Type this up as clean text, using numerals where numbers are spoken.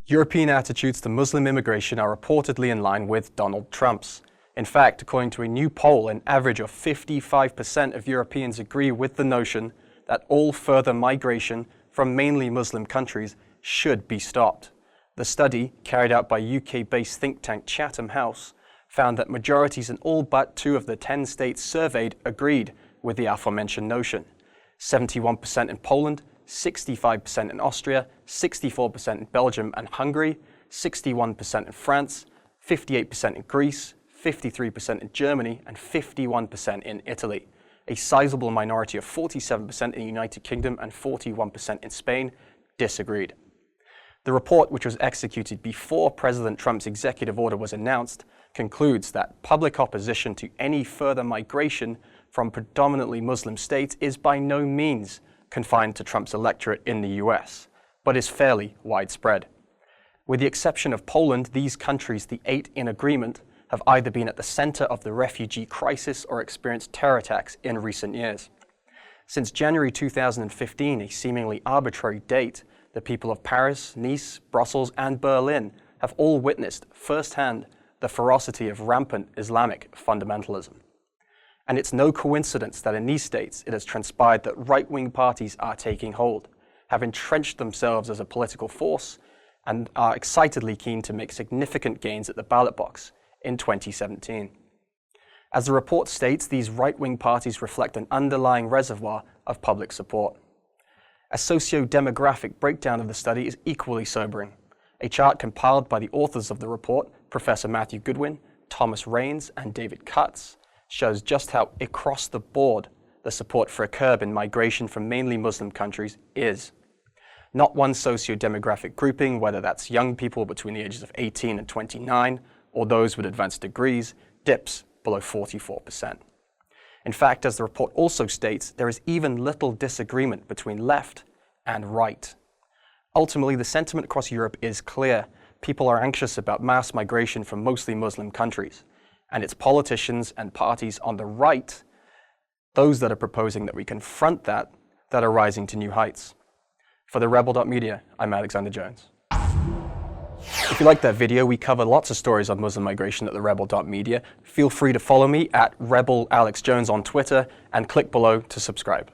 European attitudes to Muslim immigration are reportedly in line with Donald Trump's. In fact, according to a new poll, an average of 55% of Europeans agree with the notion that all further migration from mainly Muslim countries should be stopped. The study, carried out by UK-based think tank Chatham House, found that majorities in all but 2 of the 10 states surveyed agreed with the aforementioned notion. 71% in Poland, 65% in Austria, 64% in Belgium and Hungary, 61% in France, 58% in Greece, 53% in Germany, and 51% in Italy. A sizable minority of 47% in the United Kingdom and 41% in Spain disagreed. The report, which was executed before President Trump's executive order was announced, concludes that public opposition to any further migration from predominantly Muslim states is by no means confined to Trump's electorate in the US, but is fairly widespread. With the exception of Poland, these countries, the 8 in agreement, have either been at the center of the refugee crisis or experienced terror attacks in recent years. Since January 2015, a seemingly arbitrary date, the people of Paris, Nice, Brussels, and Berlin have all witnessed firsthand the ferocity of rampant Islamic fundamentalism. And it's no coincidence that in these states it has transpired that right-wing parties are taking hold, have entrenched themselves as a political force, and are excitedly keen to make significant gains at the ballot box in 2017. As the report states, these right-wing parties reflect an underlying reservoir of public support. A socio-demographic breakdown of the study is equally sobering. A chart compiled by the authors of the report, Professor Matthew Goodwin, Thomas Raines, and David Cutts, shows just how across the board the support for a curb in migration from mainly Muslim countries is. Not one socio-demographic grouping, whether that's young people between the ages of 18 and 29, or those with advanced degrees, dips below 44%. In fact, as the report also states, there is even little disagreement between left and right. Ultimately, the sentiment across Europe is clear. People are anxious about mass migration from mostly Muslim countries, and it's politicians and parties on the right, those that are proposing that we confront that are rising to new heights. For the Rebel.media, I'm AlexJones. If you liked that video, we cover lots of stories on Muslim migration at the Rebel.media. Feel free to follow me at Rebel AlexJones on Twitter and click below to subscribe.